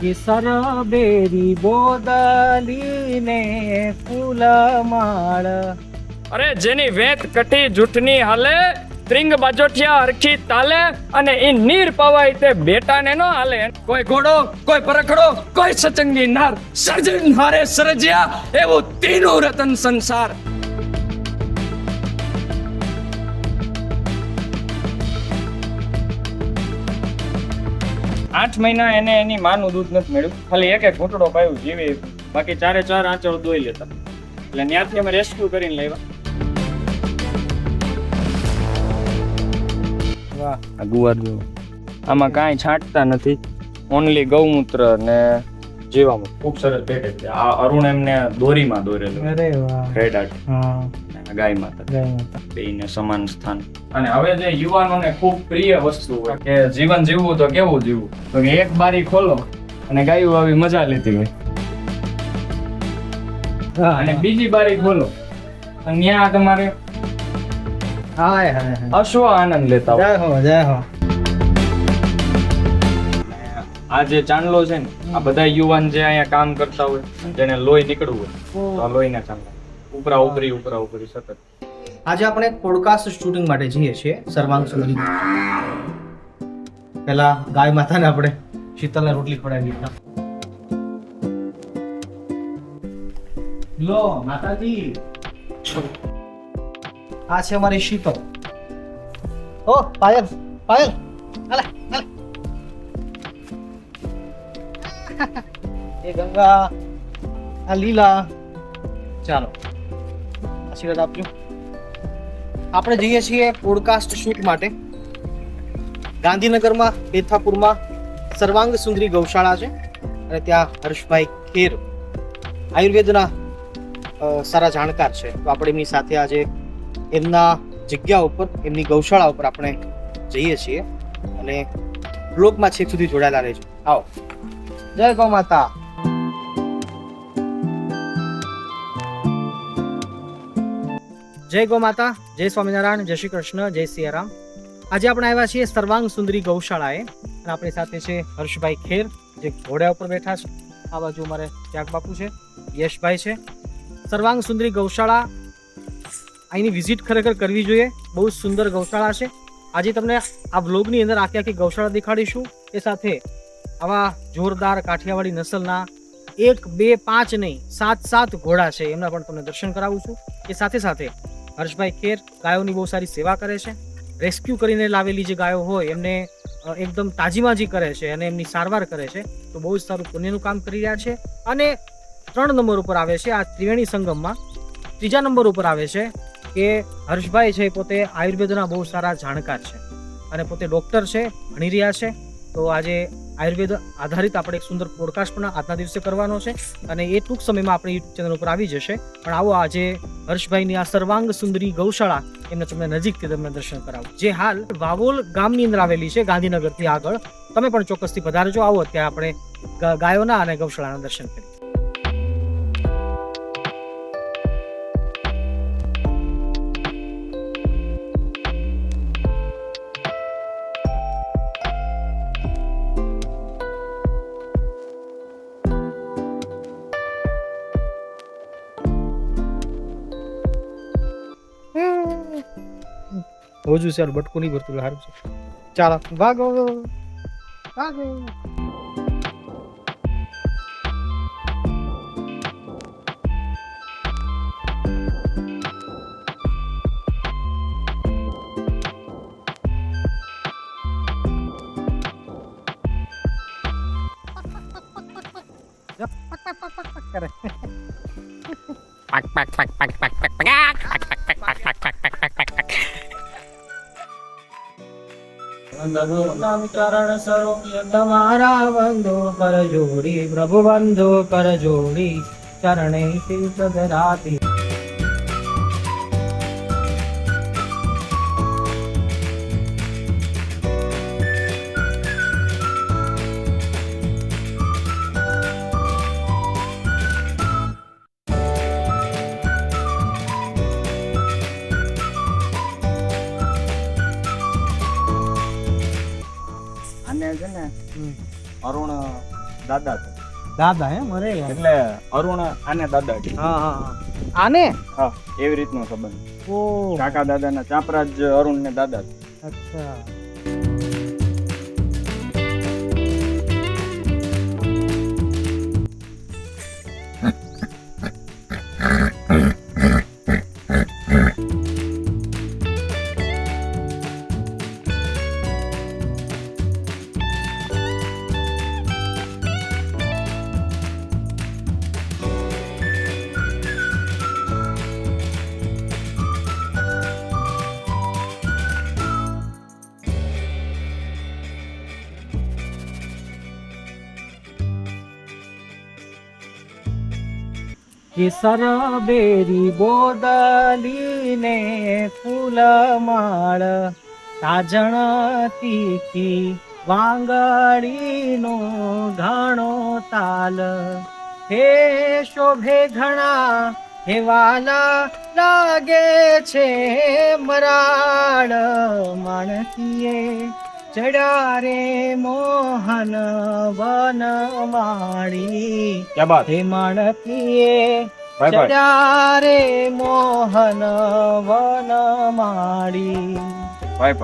કેસર બેરી બોદલીને ફૂલમાળ. અરે જેની વેત કટી જૂઠની હાલે, ત્રિંગ બાજોઠિયા હરખી તાલે, અને ઈ નીર પવાય તે બેટાને નો હાલે. કોઈ ઘોડો, કોઈ પરખડો, કોઈ સચંગી નાર, સર્જન હારે સર્જ્યા એવું તીનું રતન સંસાર. આઠ મહિના એને એની માનું દૂધ નથી મળ્યું, ખાલી એક ઘૂંટડો પાયું જીવે, બાકી ચારે ચાર આંચળ દોઈ લેતા. એટલે ત્યાંથી અમે રેસ્ક્યુ કરીને લાવ્યા. વાહ. આ ગુવાર જો, આમાં કાંઈ છાંટતા નથી, ઓનલી ગૌમૂત્ર ને જીવામૃત. ખૂબ સરસ પેકેજ છે. આ અરુણ એમને દોરીમાં દોરેલું, અરે વાહ. રેડ આર્ટ, હા, ગાય માતા, ગાય માતા. બેયને સમાન સ્થાન. અને હવે જે યુવાનોને ખૂબ પ્રિય વસ્તુ હોય કે જીવન જીવવું તો કેવું જીવવું, તો કે એક બારી ખોલો અને ગાયું આવી મજા લેતી હોય, અને બીજી બારી ખોલો અને ત્યાં તમારે હાય હાય હાય. અશ્વ આનંદ લેતા હોય. જય હો, જય હો. આ જે ચાંદલો છે ને, આ બધા યુવાન જે અહીંયા કામ કરતા હોય, જેને લોહી નીકળવું હોય, તો આ લોહીના ચાંદલા ઉપરા ઉપરી સતત. આજે આપણે પોડકાસ્ટ શૂટિંગ માટે જઈએ છીએ સર્વાંગ સુંદરી. પહેલા ગાય માતાને આપણે શીતલને રોટલી ખવડાવી દીધા. લો માતાજી, આ છે અમારી શીતલ. ઓ પાયલ, પાયલ, હાલે હાલે. એ ગંગા, આ લીલા. ચાલો આશીર્વાદ આપજો. આપણે જઈએ છીએ પોડકાસ્ટ શૂટ માટે. ગાંધીનગરમાં પેથાપુરમાં સર્વાંગ સુંદરી ગૌશાળા છે, અને ત્યાં હર્ષભાઈ ખેર આયુર્વેદના સારા જાણકાર છે. તો આપણે એમની સાથે આજે એમના જગ્યા ઉપર, એમની ગૌશાળા ઉપર આપણે જઈએ છીએ, અને બ્લોગમાં છેક સુધી જોડાયેલા રહેજો. આવો. જય ગૌ માતા. જય ગૌ માતા, જય સ્વામિનારાયણ, જય શ્રી કૃષ્ણ, જય સિયારામ. આજે આપણે આવ્યા છીએ સર્વાંગ સુંદરી ગૌશાળાએ, અને આપણી સાથે છે હર્ષભાઈ ખેર, જે ઘોડા ઉપર બેઠા છે. આ બાજુ અમારે ત્યાગ બાપુ છે, યશભાઈ છે. સર્વાંગ સુંદરી ગૌશાળા, અહીંની વિઝિટ ખરેખર કરવી જોઈએ. બહુ જ સુંદર ગૌશાળા છે. આજે તમને આ બ્લોગની અંદર આખી આખી ગૌશાળા દેખાડીશું. એ સાથે આવા જોરદાર કાઠિયાવાડી નસલના 1, 2, 5 નહીં, 7 ઘોડા છે, એમના પણ તમને દર્શન કરાવું છું. એ સાથે સાથે હર્ષભાઈ ખેર ગાયોની બહુ સારી સેવા કરે છે. રેસ્ક્યુ કરીને લાવેલી જે ગાયો હોય એમને એકદમ તાજીમાજી કરે છે અને એમની સારવાર કરે છે. તો બહુ જ સારું પુણ્યનું કામ કરી રહ્યા છે. અને 3 નંબર ઉપર આવે છે આ ત્રિવેણી સંગમમાં. 3જા નંબર ઉપર આવે છે કે હર્ષભાઈ છે પોતે આયુર્વેદના બહુ સારા જાણકાર છે, અને પોતે ડૉક્ટર છે, ભણી રહ્યા છે. તો આજે આયુર્વેદ આધારિત આપણે એક સુંદર પોડકાસ્ટ પણ આજના દિવસે કરવાનો છે, અને એ ટૂંક સમયમાં આપણી યુટ્યુબ ચેનલ ઉપર આવી જશે. પણ આવો આજે હર્ષભાઈની આ સર્વાંગ સુંદરી ગૌશાળા એમને તમને નજીકથી તમને દર્શન કરાવું, જે હાલ વાવોલ ગામની અંદર આવેલી છે, ગાંધીનગરથી આગળ. તમે પણ ચોક્કસથી પધારજો. આવો અત્યારે આપણે ગાયોના અને ગૌશાળાના દર્શન કરીએ. હોજુ છે, બટકું નહીં ભરતું, સારું છે. ચાલો ભાગો ભાગો. કરે તમારા બંધો કર જોડી, પ્રભુ બંધો કર જોડી, ચરણે સદરાતી. અને છે ને અરુણ દાદા છે. દાદા એમ? અરે એટલે અરુણ આને દાદા કહે. હા હા હા. આને હા, એવી રીતનો સંબંધ. ઓ કાકા દાદાના ચાપરાજ અરુણ ને દાદા છે. અચ્છા. કેસર બેરી બોદલીને ફૂલમાળ તાજણ તીખી વાંગડીનો ઘણો તાલ હે શોભે ઘણા હે વાલા લાગે છે મરાળ માણકીએ ચડ્યા રે મોહન વનમાળી ક્યાં બાત? હે માણકીએ ભાઈ ભાઈ ચડ્યા રે મોહન વનમાળી. ભાઈ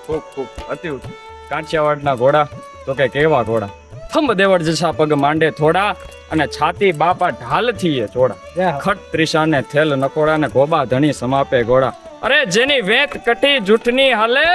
ખૂબ ખૂબ અતિ ઉત્તમ. કાંઠિયાવાડના ઘોડા તો કે કેવા ઘોડા, થંભ દેવડ જસા પગ માંડે થોડા, અને છાતી બાપા ઢાલથી એ ચોડા, ખટ ત્રિશાને થેલ નકોડા ને ગોબા ધણી સમાપે ઘોડા. અરે જેની વેત કટી જૂઠની હાલે,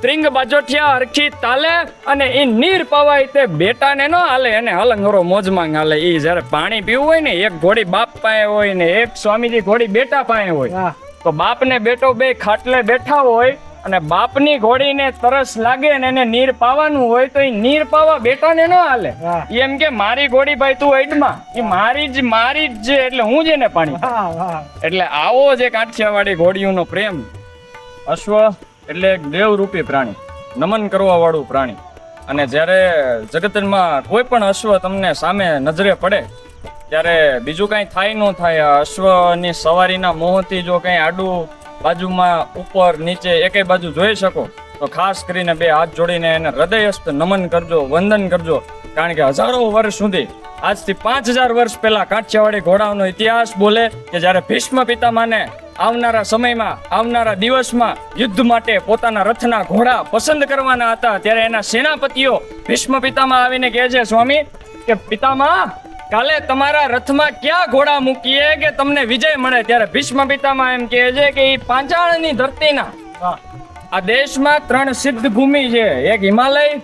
ત્રિંગ બાજોઠિયા હરખી તાલે, અને ઈ નીર પવાય તે બેટાને નો હાલે, એને હલંગરો મોજમાં હાલે. ઈ જ્યારે પાણી પીવું હોય ને, એક ઘોડી બાપ પાસે હોય ને એક સ્વામીજી ઘોડી બેટા પાસે હોય, વાહ તો બાપ ને બેટો બે ખાટલે બેઠા હોય, અને બાપની ઘોડીને તરસ લાગે ને એને નીર પાવાનું હોય, તો એ નીર પાવા બેટાને ન હાલે. વાહ ઈ એમ કે મારી ઘોડી ભાઈ તું એડમાં, એ મારી જ છે, એટલે હું જ એને પાણી. વાહ વાહ. એટલે આવો જે કાઠિયાવાડી ઘોડીઓનો પ્રેમ. અશ્વ એટલે એક દેવરૂપી પ્રાણી, નમન કરવા વાળું પ્રાણી. અને જ્યારે જગતમાં કોઈ પણ અશ્વ તમને સામે નજરે પડે ત્યારે બીજું કાંઈ થાય ન થાય, આ અશ્વની સવારીના મોહથી જો કંઈ આડું બાજુમાં ઉપર નીચે એકેય બાજુ જોઈ શકો તો ખાસ કરીને બે હાથ જોડીને એને હૃદયસ્થ નમન કરજો, વંદન કરજો. કારણ કે હજારો વર્ષ સુધી, આજથી 5000 વર્ષ પહેલા કાઠિયાવાડી ઘોડાઓનો ઇતિહાસ બોલે કે જ્યારે ભીષ્મ પિતામહને આવનારા સમયમાં, આવનારા દિવસમાં યુદ્ધ માટે પોતાના રથના ઘોડા પસંદ કરવાના હતા, ત્યારે એના સેનાપતિઓ ભીષ્મ પિતામહ આવીને કહે છે, સ્વામી કે પિતામહ કાલે તમારા રથમાં ક્યાં ઘોડા મૂકીએ કે તમને વિજય મળે? ત્યારે ભીષ્મ પિતામહ એમ કહે છે કે એ પાંચાળની ધરતીના, આ દેશમાં 3 સિદ્ધ ભૂમિ છે, એક હિમાલય,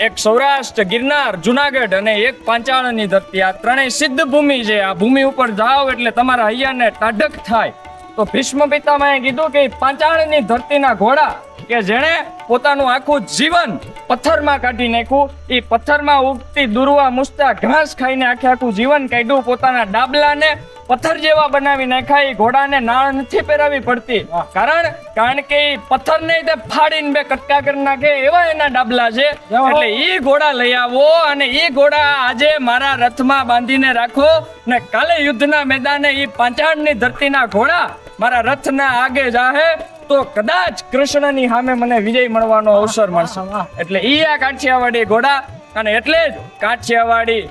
એક સૌરાષ્ટ્ર ગિરનાર જુનાગઢ, અને એક પાંચાળની ધરતી. આ 3 સિદ્ધ ભૂમિ છે. આ ભૂમિ ઉપર જાઓ એટલે તમારા હૈયાને ટાઢક થાય. તો ભીષ્મ પિતામહે કીધું કે પાંચાળની ધરતીના ઘોડા કે જેણે પોતાનું આખું જીવન પથ્થરમાં કાઢી નાખ્યું, એ પથ્થરમાં ઉગતી દુર્વા મુસ્તા ઘાસ ખાઈને આખું જીવન કાઢ્યું, પોતાના ડાબલાને પથ્થર જેવા બનાવી નાખ્યા. એ ઘોડાને નાળ નથી પહેરાવી પડતી, કારણ કે એ પથ્થરને તે ફાડીને બે કટકા કરી નાખે એવા એના ડાબલા છે. એટલે ઈ ઘોડા લઈ આવો, અને ઈ ઘોડા આજે મારા રથમાં બાંધીને રાખો, ને કાલે યુદ્ધના મેદાને ઈ પાંચાળની ધરતીના ઘોડા મારા રથના આગે જાહે તો કદાચ કૃષ્ણની સામે મને વિજય મળવાનો અવસર મળશે. એટલે ઈ આ કાઠિયાવાડી ઘોડા. અને એટલે જ કાઠિયાવાડી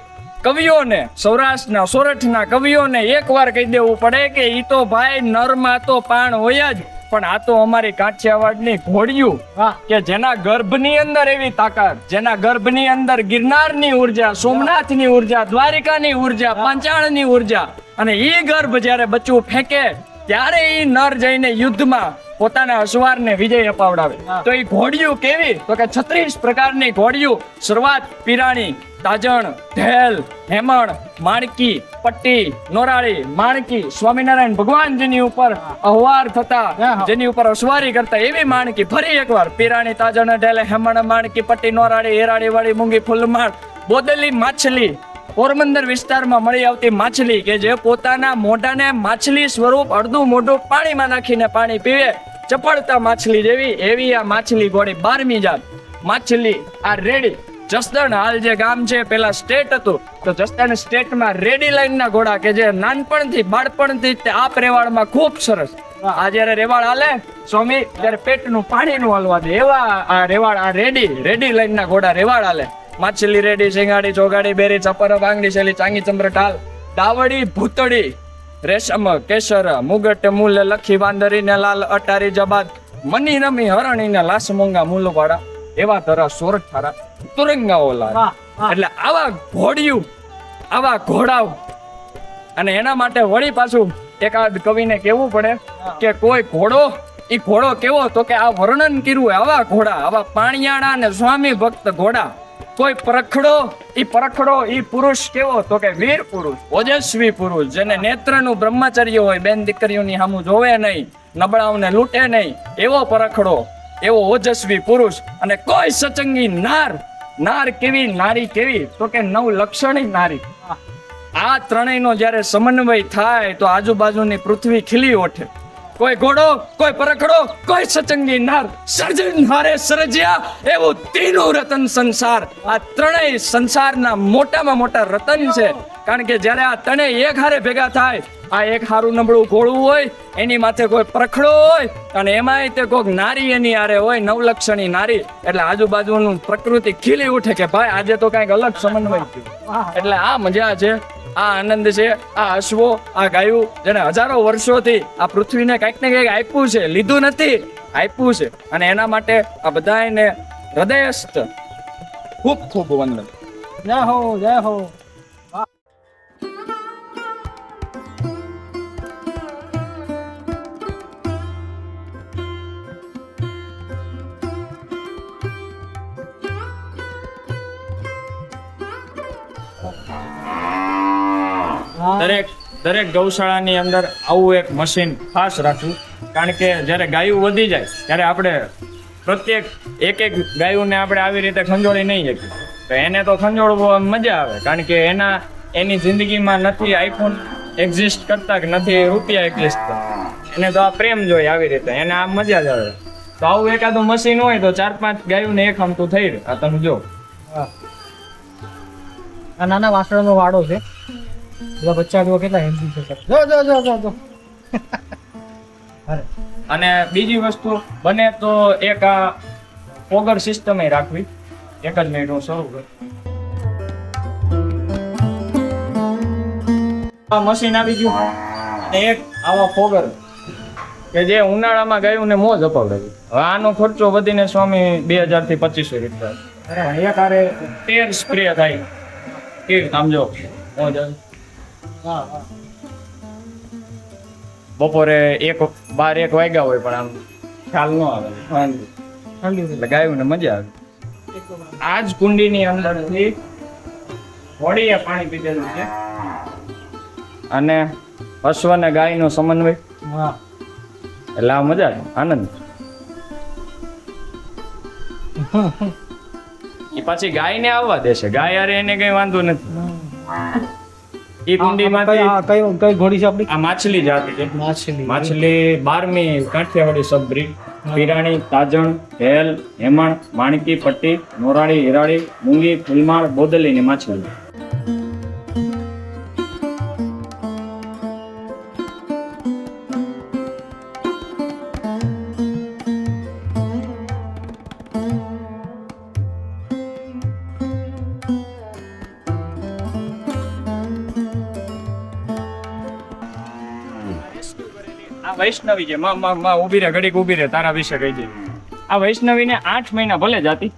કવિઓને, સૌરાષ્ટ્રના સોરઠના કવિઓને એકવાર કહી દેવું પડે કે ઈ તો ભાઈ નરમાં તો પાણ હોય જ, પણ આ તો અમારી કાઠિયાવાડની ઘોડિયું કે જેના ગર્ભની અંદર એવી તાકાત, જેના ગર્ભની અંદર ગિરનારની ઉર્જા, સોમનાથની ઉર્જા, દ્વારિકાની ઉર્જા, પાંચાળની ઉર્જા, અને ઈ ગર્ભ જ્યારે બચ્ચું ફેંકે ત્યારે ઈ નર જઈને યુદ્ધમાં પોતાના અસવારને વિજય અપાવડાવે. તો એ ઘોડિયું કેવી? તો કે 36 પ્રકારની ઘોડિયું. શરૂઆત પિરાણી, તાજણ, ઢેલ, હેમણ, માણકી, પટ્ટી, નોરાળી, માણકી, સ્વામિનારાયણ ભગવાનજીની ઉપર અહવાર થતા, જેની ઉપર અસવારી કરતા એવી માણકી. ફરી એકવાર પિરાણી, તાજણ, ઢેલ, હેમણ, માણકી, પટ્ટી, નોરાળી, એરાળી વાળી, મૂંગી, ફૂલમાળ, બોદલી માછલી, પોરબંદર વિસ્તારમાં મળી આવતી માછલી કે જે પોતાના મોઢાને માછલી સ્વરૂપ અડધું મોઢું પાણીમાં નાખીને પાણી પીવે, ચપળતા માછલી જેવી, એવી આ માછલી ઘોડી. 12મી જાત માછલી આ રેડી. જસદણ હાલ જે ગામ છે, પેલા સ્ટેટ હતું, તો જસદણ સ્ટેટમાં રેડી લાઈનના ઘોડા કે જે નાનપણથી, બાળપણથી આ રેવાડમાં ખૂબ સરસ. આ જયારે રેવાડ હાલે સ્વામી ત્યારે પેટનું પાણીનું હાલવા દે એવા આ રેવાડ, આ રેડી લાઈનના ઘોડા રેવાડ હાલે. માછલી રેડી, શિંગાડી, ચોગાડી, બેરી, ચપર, બાંગડી, શેલી, ચાંગી, ચંદ્ર, ટાલ, દાવડી, ભૂતળી, રેશમ, કેસર, મુગટ, મૂલ, લખી, વાંદરી ને લાલ, અટારી, જબાત, મની, રમી, હરણી ને લાસ, મોંગા, મૂલવાળા, એવા તરા સોરઠ થારા તુરંગાઓ લાલ. વાહ, વાહ. એટલે આવા ઘોડિયું, આવા ઘોડાઓ, અને એના માટે વળી પાછું એકાદ કવિને કેવું પડે કે કોઈ ઘોડો, ઈ ઘોડો કેવો તો કે આ વર્ણન કર્યું આવા ઘોડા, આવા પાણિયાળા અને સ્વામી ભક્ત ઘોડા. કોઈ પરખડો ઈ પુરુષ કેવો તો કે વીર પુરુષ, ઓજસ્વી પુરુષ, જેને નેત્રનું બ્રહ્મચર્ય હોય, બેન દીકરીઓની સામું જોવે નહીં, નબળાઓને લૂંટે નહીં, એવો પરખડો, એવો ઓજસ્વી પુરુષ. અને કોઈ સચંગી નાર કેવી, નારી કેવી તો કે નવલક્ષણી નારી. આ ત્રણેયનો જ્યારે સમન્વય થાય તો આજુબાજુની પૃથ્વી ખીલી ઓઠે. કોઈ ઘોડો, કોઈ પરખડો, કોઈ સચંગી નાર, સર્જનહારે સર્જ્યા એવું તીનું રતન સંસાર. આ ત્રણેય સંસારના મોટામાં મોટા રતન છે. કારણ કે જ્યારે આ ત્રણેય એક હારે ભેગા થાય, આ એક હારું નબળું ઘોડું હોય, એની માથે કોઈ પરખડો હોય, અને એમાંય તે કોઈક નારી એની હારે હોય, નવલક્ષણી નારી, એટલે આજુબાજુનું પ્રકૃતિ ખીલી ઉઠે કે ભાઈ આજે તો કઈક અલગ સમન્વય થયું. એટલે આ મજા છે, આ આનંદ છે. આ અશ્વો, આ ગાયું, જેને હજારો વર્ષોથી આ પૃથ્વીને કંઈક ને કંઈક આપ્યું છે, લીધું નથી, આપ્યું છે. અને એના માટે આ બધાને હૃદયસ્થ ખૂબ ખૂબ વંદન. જય હો, જય હો. દરેક ગૌશાળાની અંદર આવું એક મશીન ખાસ રાખવું. કારણ કે જ્યારે ગાયું વધી જાય ત્યારે આપણે પ્રત્યેક એક ગાયુંને આપણે આવી રીતે ખંજોળી નહીં શકીએ. તો એને તો ખંજોળવો મજા આવે, કારણ કે એની જિંદગીમાં નથી આઈફોન એક્ઝિસ્ટ કરતા કે નથી રૂપિયા એક્ઝિસ્ટ કરતા. એને તો આ પ્રેમ જોઈએ આવી રીતે, એને આ મજા જ આવે. તો આવું એકાદું મશીન હોય તો 4-5 ગાયુંને એક હમતું થઈ રહે. આ તમે જો, આ નાના વાસણનો વાડો છે. બધા બચ્ચા જો કેટલા હેલ્ધી છે સર. જો જો જો જો જો. અરે અને બીજી વસ્તુ બને તો એક આ ફોગર સિસ્ટમ રાખવી. એક જ મિનિટ હું શરૂ કરું. આ મશીન આવી ગયું, અને એક આવા ફોગર કે જે ઉનાળામાં ગાયું ને મોજ અપાવડાવી. હવે આનો ખર્ચો વધીને સ્વામી 2000 થી 2500 રૂપિયા. એક આરે 13 સ્પ્રે થાય. કેવી સમજો મોજ આવે. વાહ વાહ. બપોરે 12-1 વાગ્યા હોય પણ આમ ખ્યાલ ન આવે, ઠંડી એટલે ગાયું ને મજા આવે. આ જ કુંડીની અંદરથી હોડીએ પાણી પીધેલું છે, અને અશ્વ અને ગાયનો સમન્વય. વાહ. એટલે આ મજા છે, આનંદ. એ પાછી ગાયને આવવા દેશે, ગાય યારે એને કઈ વાંધો નથી. એ કુંડીમાંથી કઈ ઘોડી છે આપણી? આ માછલી જાતિ છે. માછલી 12મી કાઠિયાવાડી સબ બ્રીડ. પીરાણી, તાજણ, ઢેલ, હેમણ, માણકી, પટ્ટી, મોરાળી, હિરાળી, મૂંગી, ફૂલમાળ, બોદલીની માછલી. આ વૈષ્ણવી છે, માં ઊભી રહે, ઘડીક ઊભી રહે, તારા વિશે કહી દે. આ વૈષ્ણવીને 8 મહિના ભલે જાતી,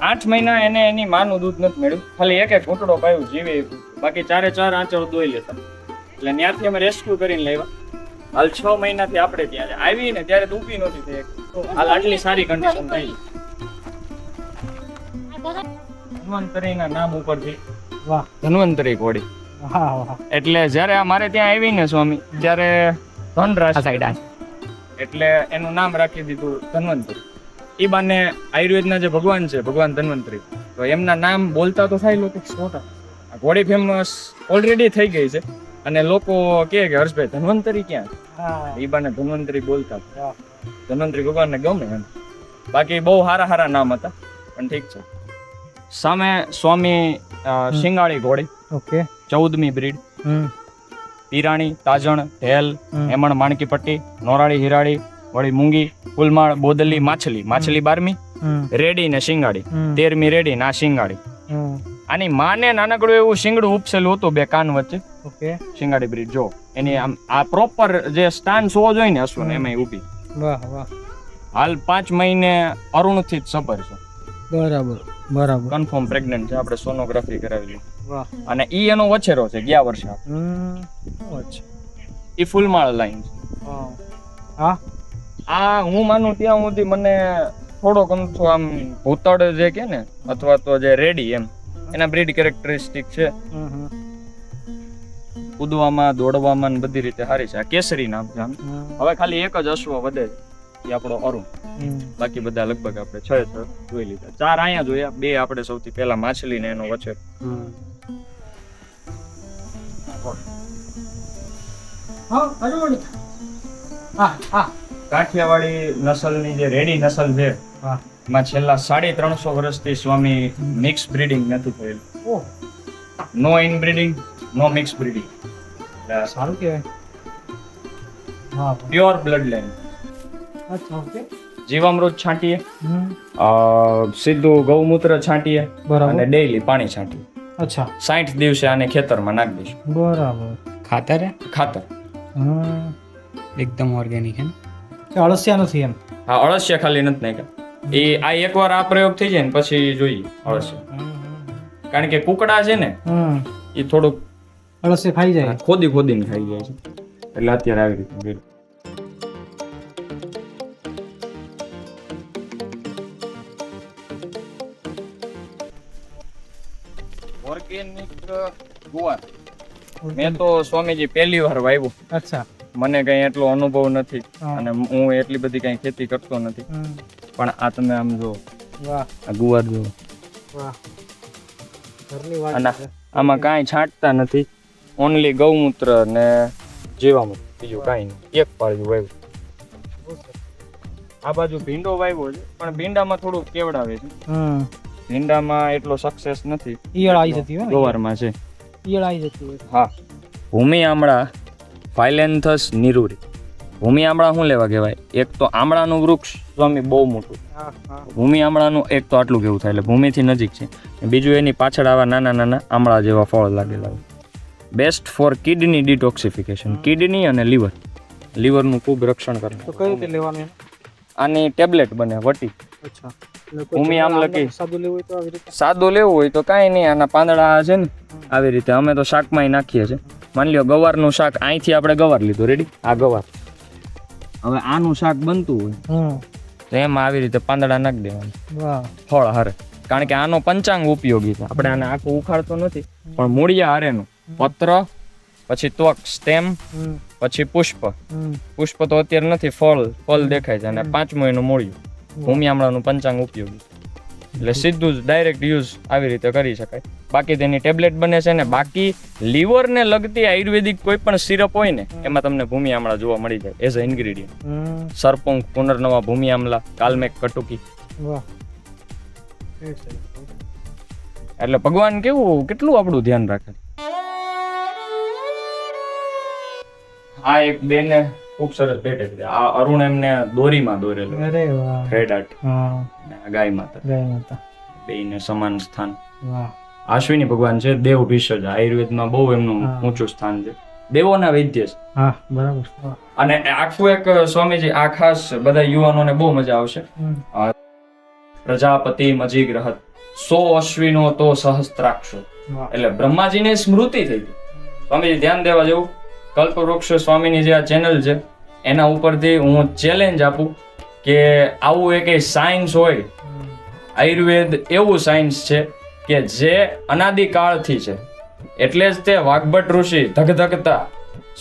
8 મહિના એને એની માનું દૂધ નથી મળ્યું, ખાલી એક ઘૂંટડો પાયું જીવે, બાકી 4 આંચળ દોઈ લેતા. એટલે ત્યાંથી અમે રેસ્ક્યુ કરીને લાવ્યા. હાલ 6 મહિનાથી આપણે ત્યાં આવી ને ત્યારે તો ઊભી નહોતી થઈ. હાલ આટલી સારી કન્ડિશન થઈ. ધન્વંતરીના નામ ઉપરથી વાહ. ધન્વંતરી ઘોડી. હા હા. એટલે જ્યારે અમારે ત્યાં આવી ને સ્વામી, ત્યારે ધન રાશિ, એટલે એનું નામ રાખી દીધું ધન્વંતરી. એ બાને આયુર્વેદના જે ભગવાન છે, ભગવાન ધન્વંતરી, તો એમના નામ બોલતા તો થાય લોકો. આ ઘોડી ફેમસ ઓલરેડી થઈ ગઈ છે, અને લોકો કહે કે હર્ષભાઈ ધન્વંતરી ક્યાં? એ બાને ધન્વંતરી બોલતા. ધન્વંતરી ભગવાનને ગમે એમ. બાકી બહુ હારા નામ હતા, પણ ઠીક છે. સામે સ્વામી શિંગાળી ઘોડી, ઓકે, 14મી બ્રીડ. પીરાણી, તાજણ, ઢેલ, હેમણ, માણકી, પટ્ટી, નોરાળી, હિરાળી, વળી મૂંગી, ફૂલમાળ, બોદલી, માછલી 12મી, રેડી ને શિંગાડી 13મી રેડી ના શિંગાડી. આની માને નાનકડું એવું શિંગડું ઉપસેલું હતું બે કાન વચ્ચે. ઓકે. શિંગાડી બ્રિજ જો એની આમ આ પ્રોપર જે સ્ટાન્સ હોવો જોઈએ ને અશ્વને એમાં ઊભી. વાહ વાહ. હાલ 5 મહિને અરુણથી જ સફર છે. બરાબર બરાબર. કન્ફર્મ પ્રેગ્નન્ટ છે, આપણે સોનોગ્રાફી કરાવેલી. વાહ. અને ઈ એનો વછેરો છે ગયા વર્ષે. અચ્છા. ઈ ફૂલમાળ લાઈન છે. હા. આ હું માનું ત્યાં સુધી મને થોડોક અમથો આમ ભૂતળ જે કે ને અથવા તો જે રેડી એમ એના બ્રીડ કેરેક્ટરિસ્ટિક છે. કૂદવામાં દોડવામાં ને બધી રીતે સારી છે. આ કેસરી નામ છે આમ. હવે ખાલી એક જ અશ્વ વધે છે, એ આપણો અરુણ. બાકી બધા લગભગ આપણે 6 જોઈ લીધા. 4 અહીંયા જોયા, 2 આપણે સૌથી પહેલા માછલી ને એનો વચ્ચે. કાઠિયાવાડી નસલની જે રેડી નસલ છે એમાં છેલ્લા 350 વર્ષથી સ્વામી મિક્સ બ્રીડિંગ નથી થયેલું. No inbreeding, no mix breeding. સારું કહેવાય. Pure blood line. અચ્છા. ઓકે. જીવામૃત છાંટીએ, સીધું ગૌમૂત્ર છાંટીએ અને ડેઈલી પાણી છાંટીએ. અચ્છા. 60 દિવસે આને ખેતરમાં નાખી દઈશું. બરાબર. ખાતર ખાતર એકદમ ઓર્ગેનિક હે અળસિયા નથી એમ. હા, અળસિયા ખાલી નથી નાખ્યા. એ આ એકવાર આ પ્રયોગ થઈ જાય ને પછી જોઈએ અળસિયા. કારણ કે કુકડા છે ને એ થોડુંક અળસિયા ખાઈ જાય, ખોદીને ખાઈ જાય છે. એટલે અત્યારે આવી રીતે કર્યું. ઓર્ગેનિક ગુવાર મેં તો સ્વામીજી પહેલી વાર વાવ્યું. અચ્છા. મને કઈ એટલો અનુભવ નથી અને હું એટલી બધી કઈ ખેતી કરતો નથી. પણ આ તમે આમ જો, વાહ. આ ગુવાર જો, વાહ. ઘરની વાત અને છે. આમાં કાંઈ છાંટતા નથી, ઓનલી ગૌમૂત્ર ને જીવામૃત, બીજું કાંઈ નહીં. એક પાળિયું વાવ્યું. આ બાજુ ભીંડો વાવ્યો છે પણ ભીંડામાં થોડું કેવડાવે છે. ભીંડામાં એટલો સક્સેસ નથી. ઈયળ આવી જતી હોય ને. ગોવારમાં છે. ઈયળ આવી જતી હોય. હા. ભૂમિ આમળા ફાઇલેન્થસ નિરુરી. ભૂમિ આમળા શું લેવા કહેવાય? એક તો આમળાનું વૃક્ષ સ્વામી બહુ મોટું. ભૂમિ આમળાનું એક તો આટલું કેવું થાય એટલે ભૂમિથી નજીક છે. બીજું એની પાછળ આવા નાના નાના આમળા જેવા ફળ લાગેલા હોય. Best for kidney detoxification. Kidney અને લીવરનું ખૂબ રક્ષણ કરે. તો કઈ રીતે લેવાનું? આની ટેબ્લેટ બને વટી. અચ્છા. ભૂમિ આમલકી સાદું લેવું હોય તો આવી રીતે. સાદો લેવું હોય તો કાંઈ નહીં, આના પાંદડા છે ને આવી રીતે અમે તો શાકમાં નાખીએ છીએ. માની લ્યો ગવારનું શાક, અહીંથી આપણે ગવાર લીધું, રેડી? આ ગવાર. હવે આનું શાક બનતું હોય તો એમાં આવી રીતે પાંદડા નાખી દેવાનું. વાહ. ફળ હારે. કારણ કે આનો પંચાંગ ઉપયોગી છે. આપણે આને આખું ઉખાડતો નથી પણ મૂળિયા હારેનું પત્ર, પછી ત્વક, સ્ટેમ, પછી પુષ્પ. પુષ્પ તો અત્યારે નથી, ફળ દેખાય છે. અને 5મું એનું મૂળિયું. ભૂમિ આમળાનું પંચાંગ ઉપયોગી. એટલે સીધું જ ડાયરેક્ટ યુઝ આવી રીતે કરી શકાય. બાકી તેની ટેબ્લેટ બને છે ને બાકી લીવરને લગતી આયુર્વેદિક કોઈ પણ સિરપ હોય ને એમાં તમને ભૂમિ આમળા જોવા મળી જાય એઝ અ ઇન્ગ્રેડિયન્ટ. સરપંખ, પુનર્નવા, ભૂમિ આમલા, કાલમેક, કટુકી. વાહ. એટલે ભગવાન કેટલું આપણું ધ્યાન રાખે. આ એક બેને ખૂબ સરસ ભેટ કરી. આ અરુણ એમને દોરીમાં દોરેલો. અરે વાહ. Red art. હા. ગાય માતા. ગાય માતા. બેયને સમાન સ્થાન. વાહ. અશ્વિની ભગવાન છે, દેવ ભીષજ. આયુર્વેદમાં બહુ એમનું ઊંચું સ્થાન છે. દેવોના વૈદ્ય છે. હા, બરાબર. અને આખું એક સ્વામીજી આ ખાસ બધા યુવાનોને બહુ મજા આવશે. પ્રજાપતિ મજી ગ્રહત 100 અશ્વિનો તો સહસ્ત્રાક્ષો. એટલે બ્રહ્માજીને સ્મૃતિ થઈ ગઈ. સ્વામીજી ધ્યાન દેવા જેવું. કલ્પવૃક્ષ સ્વામીની જે આ ચેનલ છે એના ઉપરથી હું ચેલેન્જ આપું કે આવું એક સાયન્સ હોય. આયુર્વેદ એવું સાયન્સ છે કે જે અનાદિકાળથી છે. એટલે જ તે વાગ્ભટ ઋષિ ધગધગતા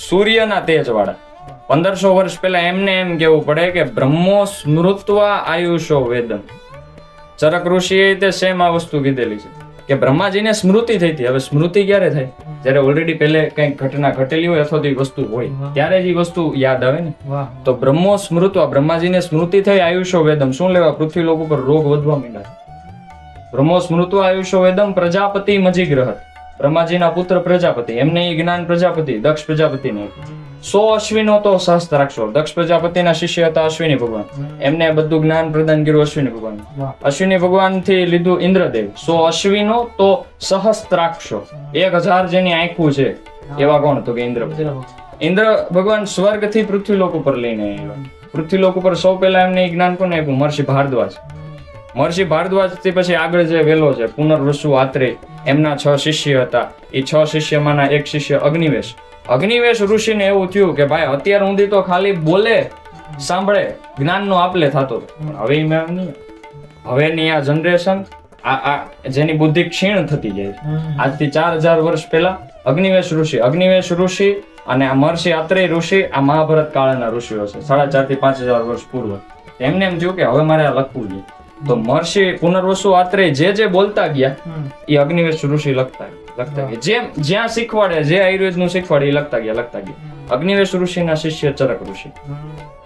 સૂર્યના તેજવાળા 1500 વર્ષ પહેલા એમને એમ કેવું પડે કે બ્રહ્મો સ્મૃત્વા આયુષો વેદમ. ચરક ઋષિએ તે સેમ આ વસ્તુ કીધેલી છે કે બ્રહ્માજીને સ્મૃતિ થઈ હતી. હવે સ્મૃતિ ક્યારે થાય? જ્યારે ઓલરેડી પહેલે કંઈક ઘટના ઘટેલી હોય અથવા તો વસ્તુ હોય ત્યારે જ એ વસ્તુ યાદ આવે ને. તો બ્રહ્મો સ્મૃત્વા, બ્રહ્માજીને સ્મૃતિ થઈ આયુષો વેદમ. શું લેવા? પૃથ્વી લોક ઉપર રોગ વધવા માંડ્યા. બ્રહ્મો સ્મૃત્વા આયુષો વેદમ પ્રજાપતિ મજી ગ્રહત. બ્રહ્માજીના પુત્ર પ્રજાપતિ, એમને ઈ જ્ઞાન પ્રજાપતિ દક્ષ પ્રજાપતિને આપ્યું. 100 અશ્વિનો તો સહસ્ત્રાક્ષરો. દક્ષ પ્રજાપતિના શિષ્ય હતા અશ્વિની ભગવાન, એમને બધું જ્ઞાન પ્રદાન કર્યું અશ્વિની ભગવાન. વાહ. અશ્વિની ભગવાન થી લીધું ઇન્દ્રદેવ. 100 અશ્વિનો તો સહસ્ત્રાક્ષો, 1000 જેની આંખું છે એવા કોણ? તો કે ઇન્દ્ર. ઇન્દ્ર ભગવાન સ્વર્ગ થી પૃથ્વીલોક ઉપર લઈને આવ્યા. પૃથ્વીલોક ઉપર સૌ પહેલા એમને ઈ જ્ઞાન કોને આપ્યું? મહર્ષિ ભારદ્વાજ. મહર્ષિ ભારદ્વાજ થી પછી આગળ જે વેલો છે પુનર્વસુ આત્રેય, એમના 6 શિષ્ય હતા. એ 6 શિષ્યમાંના એક શિષ્ય અગ્નિવેશ. અગ્નિવેશ ઋષિને એવું થયું કે ભાઈ અત્યાર સુધી તો ખાલી બોલે સાંભળે જ્ઞાનનો આપલે થતો હતો. પણ હવે એમ નહીં. હવેની આ જનરેશન આ જેની બુદ્ધિ ક્ષીણ થતી જાય છે. આજથી 4000 વર્ષ પહેલા અગ્નિવેશ ઋષિ અને આ મહર્ષિ આત્રેય ઋષિ આ મહાભારત કાળના ઋષિઓ છે, 4,500 થી 5,000 વર્ષ પૂર્વ. એમને એમ થયું કે હવે મારે આ લખવું જોઈએ. તો મહર્ષિ પુનર્વસુ આત્રેય જે બોલતા ગયા એ અગ્નિવેશ ઋષિ લખતા ગયા. જેમ જ્યાં શીખવાડે, જે આયુર્વેદનું શીખવાડે એ લખતા ગયા. અગ્નિવેશ ઋષિના શિષ્ય ચરક ઋષિ.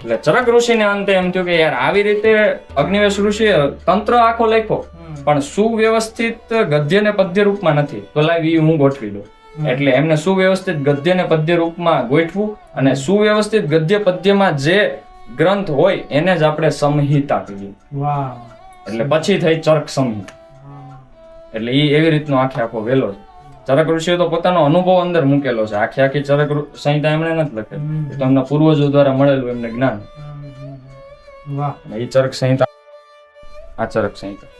એટલે ચરક ઋષિને અંતે એમ થયું કે યાર આવી રીતે અગ્નિવેશ ઋષિએ તંત્ર આખો લખ્યો પણ સુવ્યવસ્થિત ગદ્ય ને પદ્ય રૂપમાં નથી, તો લાવી હું ગોઠવી દઉં. એટલે એમને સુવ્યવસ્થિત ગદ્ય ને પદ્ય રૂપમાં ગોઠવું અને સુવ્યવસ્થિત ગદ્ય પદ્યમાં જે ગ્રંથ હોય એને જ આપણે સંહિતા કહીએ. એટલે પછી થઈ ચરક સંહિતા. એટલે એ એવી રીતનો આખો વેલો છે. ચરક ઋષિએ તો પોતાનો અનુભવ અંદર મૂકેલો છે. આખી ચરક સંહિતા એમણે નથી લખેલી, એ તો એમના પૂર્વજો દ્વારા મળેલું એમને જ્ઞાન. એ ચરક સંહિતા, આ ચરક સંહિતા.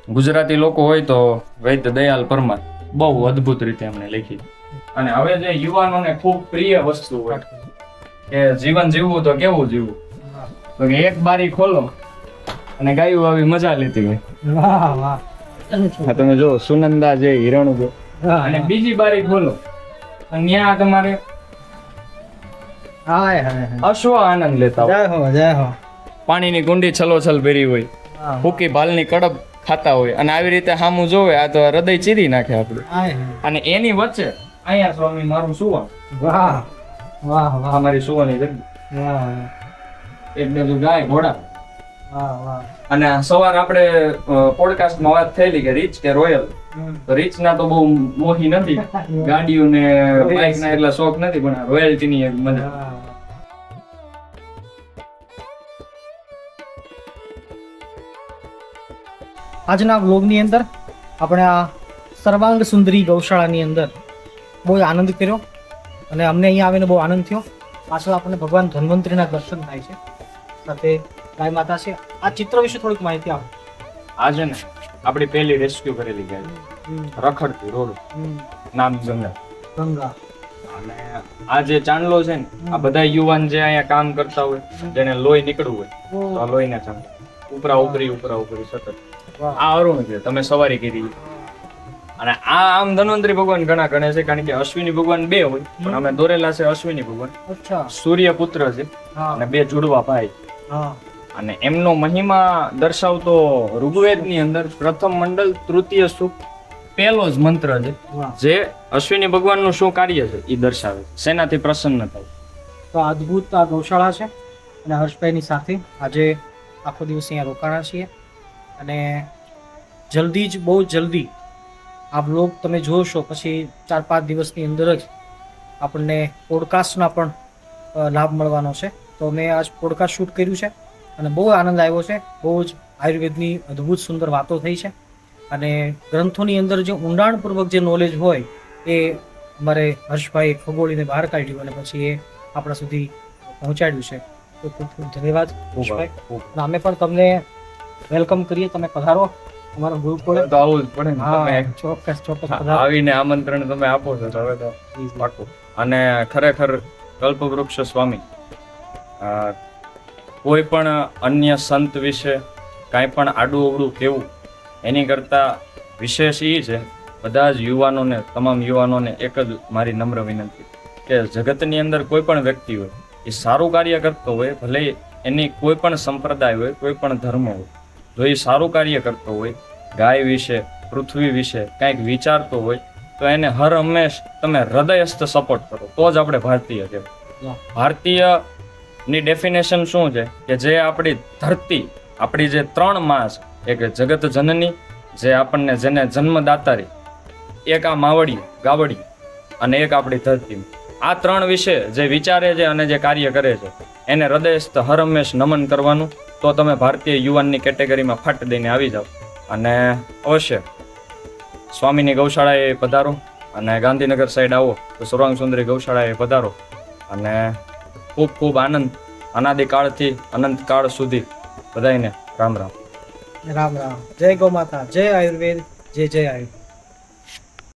ગુજરાતી લોકો હોય તો વૈદ્ય દયાલ પરમાર બહુ અદ્ભુત રીતે એમણે લખી. અને હવે જે યુવાનોને ખૂબ પ્રિય વસ્તુ હોય કે જીવન જીવવું તો કેવું જીવવું, તો કે એક બારી ખોલો અને ગાયું આવી મજા લેતી હોય. હા તમે જો સુનંદા જે હિરણ જો, અને બીજી બારી ખોલો અને ત્યાં તમારે અશ્વ આનંદ લેતા હોય. પાણીની કુંડી છલોછલ ભરી હોય, ફૂકી ભાલની કડબ ખાતા હોય અને આવી રીતે સામું જોવે આ તો હૃદય ચીરી નાખે આપણે. અને એની વચ્ચે અહીંયા સ્વામી મારું સુવન, મારી સુવાની જગ્યા, એટલે જો ગાય ઘોડા. અને સવાર આપણે પોડકાસ્ટમાં વાત થયેલી કે રીચ કે રોયલ, તો રીચ ના તો બહુ મોહી નથી, ગાડીઓ ને બાઇક ના એટલા શોખ નથી, પણ રોયલ્ટી ની એક મજા. આજના વ્લોગની અંદર આપણે આ સર્વાંગ સુંદરી ગૌશાળાની અંદર બહુ આનંદ કર્યો અને અમને અહીંયા આવીને બહુ આનંદ થયો. પાછળ આપણને ભગવાન ધન્વંતરીના દર્શન થાય છે, સાથે ગાય માતા છે. આ ચિત્ર વિશે થોડીક માહિતી આપો. આ છે ને આપણી પહેલી રેસ્ક્યુ કરેલી ગાય, રખડતી રોડ, નામ ગંગા. અને આ જે ચાંદલો છે ને, આ બધા યુવાન જે અહીંયા કામ કરતા હોય, જેને લોહી નીકળવું હોય તો આ લોહીના ચાંદલો ઉપરા ઉપરી સતત. આ અરુણ છે, તમે સવારી કરી. અને આ આમ ધન્વંતરી ભગવાન ઘણા ગણે છે, કારણ કે અશ્વિની ભગવાન 2 હોય, પણ અમે દોરેલા છે અશ્વિની ભગવાન. સૂર્ય પુત્ર છે અને 2 જુડવા ભાઈ. અને એમનો મહિમા દર્શાવતો ઋગ્વેદની અંદર પ્રથમ મંડળ તૃતીય સૂક્ત પહેલો જ મંત્ર છે, જે અશ્વિની ભગવાનનું શું કાર્ય છે એ દર્શાવે છે, શેનાથી પ્રસન્ન થાય. તો અદ્ભુત આ ગૌશાળા છે અને હર્ષભાઈની સાથે આજે આખો દિવસ અહીંયા રોકાણા છીએ. અને જલ્દી જ, બહુ જલ્દી આ બ્લોગ તમે જોશો પછી 4-5 દિવસની અંદર જ આપણને પોડકાસ્ટના પણ લાભ મળવાનો છે. તો મેં આજ પોડકાસ્ટ શૂટ કર્યું છે અને બહુ આનંદ આવ્યો છે. બહુ જ આયુર્વેદની અદ્ભુત સુંદર વાતો થઈ છે અને ગ્રંથોની અંદર જે ઊંડાણપૂર્વક જે નોલેજ હોય એ અમારે હર્ષભાઈ ખગોળીને બહાર કાઢ્યું અને પછી એ આપણા સુધી પહોંચાડ્યું છે. તો ખૂબ ખૂબ ધન્યવાદ હર્ષભાઈ. અને અમે પણ તમને વેલકમ કરીએ, તમે પધારો અમારો ગ્રુપ પડે તો આવું જ પડે ને. હા, તમે ચોક્કસ પધારો. આવીને આમંત્રણ તમે આપો છો તો હવે તો પાકું. અને ખરેખર કલ્પવૃક્ષ સ્વામી કોઈ પણ અન્ય સંત વિશે કાંઈ પણ આડું અવડું કેવું એની કરતા વિશેષ એ છે, બધા જ યુવાનોને, તમામ યુવાનોને એક જ મારી નમ્ર વિનંતી કે જગતની અંદર કોઈ પણ વ્યક્તિ હોય એ સારું કાર્ય કરતો હોય, ભલે એની કોઈ પણ સંપ્રદાય હોય, કોઈ પણ ધર્મ હોય, જો એ સારું કાર્ય કરતો હોય, ગાય વિશે, પૃથ્વી વિશે કંઈક વિચારતો હોય, તો એને હર હંમેશ તમે હૃદયસ્થ સપોર્ટ કરો, તો જ આપણે ભારતીય કહેવાય. ભારતીયની ડેફિનેશન શું છે કે જે આપણી ધરતી, આપણી જે 3 માં છે, એક જગત જનની જે આપણને, જેને જન્મદાતારી એક આ માવડી ગાવડી અને એક આપણી ધરતી. આ 3 વિશે જે વિચારે છે અને જે કાર્ય કરે છે એને હૃદયસ્થ હરમેશ નમન કરવાનું. તો તમે ભારતીય યુવાનની કેટેગરીમાં ફાટ દઈને આવી જાઓ. અને અવશ્ય સ્વામીની ગૌશાળાએ પધારો અને ગાંધીનગર સાઈડ આવો તો સર્વાંગ સુંદરી ગૌશાળાએ પધારો. અને ખૂબ ખૂબ આનંદ, અનાદિકાળથી અનંતકાળ સુધી બધાને રામ રામ. રામ રામ. જય ગૌ માતા, જય આયુર્વેદ, જય જય આયુર્વેદ.